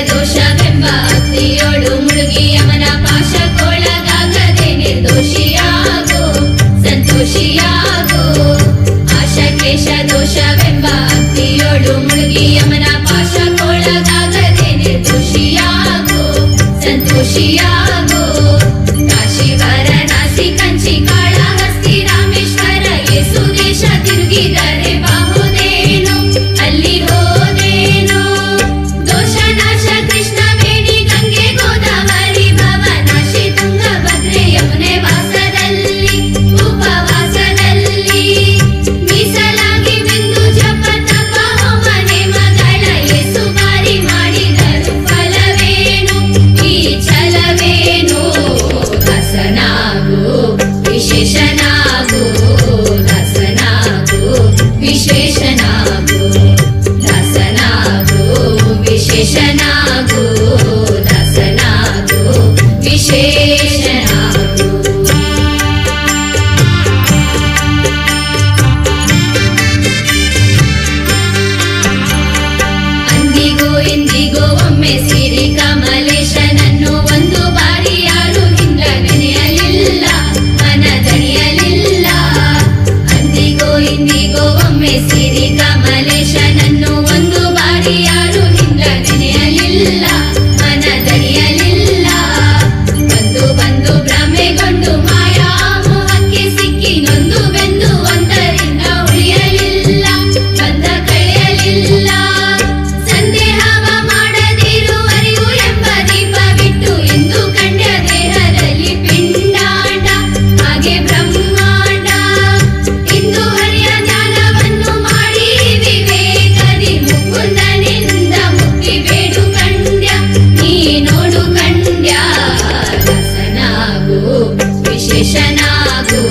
ದೋಷವೆಂಬ ಅಗ್ನಿಯೋಳು ಮುಳುಗಿ ಯಮನ ಪಾಶಕ್ಕೊಳಗಾಗದೆ ನಿರ್ದೋಷಿಯಾಗೋ ಸಂತೋಷಿಯಾಗೋ. ಆಶಕೇಶ ದೋಷವೆಂಬ ಅಗ್ನಿಯೋಳು ಮುಳುಗಿ ಯಮನ ಪಾಶಕ್ಕೊಳಗಾಗದೆ ನಿರ್ದೋಷಿಯಾಗೋ ಸಂತೋಷಿಯಾಗೋ. ಕಾಶಿ ವಾರಣಾಸಿ ಕಂಚಿ ಕಾಳಹಸ್ತಿ ರಾಮೇಶ್ವರ ಯೇಸು ದೇಶ ತಿರುಗಿದರೆ ಬಾಹುದೇನೋ ಅಲ್ಲಿ ಹೋದೇನೋ. ದೋಷನಾಶ ಕೃಷ್ಣವೇಣಿ ಗಂಗೆ ಗೋದಾವರಿ ಭವನಾಶಿ ತುಂಗಭದ್ರೆ ಯಮುನೆ ವಾಸದಲ್ಲಿ ಉಪವಾಸದಲ್ಲಿ ಮೀಸಲಾಗಿ ಬಿಂದು ಜಪ ತಪ ಹೋಮ ನೇಮಗಳ ಯೇಸು ಬಾರಿ ಮಾಡಿದರು ಫಲವೇನು ಈ ಛಲವೇನು. ದಾಸನಾಗು ವಿಶೇಷನಾಗು ದಾಸನಾಗು ವಿಶೇಷನಾಗು ದಾಸನಾಗು ವಿಶೇಷನಾಗು ದಾಸನಾಗು ವಿಶೇಷನಾಗು. ಅಂದಿಗೋ ಇಂದಿಗೋ ಒಮ್ಮೆ ಸಿರಿ ಕಮಲೇಶನನ್ನು ಒಂದು ಬಾರಿ ಯಾರು ಇಂದ್ರ ನೆನೆಯಲಿಲ್ಲ ಮನದಣಿಯಲಿಲ್ಲ. ಅಂದಿಗೋ ಇಂದಿಗೋ ಒಮ್ಮೆ ಸಿರಿ ಕಮಲೇಶನನ್ನು ಒಂದು ಬಾರಿ ಯಾರು ಇಂದ್ರ ನೆನೆಯಲಿಲ್ಲ ಮನದಣಿಯಲಿಲ್ಲ. ಬಂದು ಬಂದು ಭ್ರಮೆಗೊಂಡು ಮಾಯಾ ಮೋಹಕ್ಕೆ ಸಿಕ್ಕಿ ನೊಂದು ಬೆಂದು ಒಂದರಿಂದ ಉಳಿಯಲಿಲ್ಲ ಬಂದ ಕಳೆಯಲಿಲ್ಲ. ಸಂದೇಹವ ಮಾಡದಿರು ಅರಿವು ಎಂಬ ದೀಪ ಬಿಟ್ಟು ಎಂದು ಕಂಡ ದೇಹದಲ್ಲಿ ಪಿಂಡಾಂಡ ಹಾಗೆ ಬ್ರಹ್ಮಾಂಡ. ಇಂದು ಹರಿಯ ಜ್ಞಾನವನ್ನು ಮಾಡಿ ವಿವೇಕದಿ ಮುಕುಂದನಿಂದ ಮುಕ್ತಿ ಬೇಡು ಕಂಡ್ಯ ನೀ ನೋಡು ಕಂಡ್ಯ. ದಾಸನಾಗು ವಿಶೇಷನಾಗು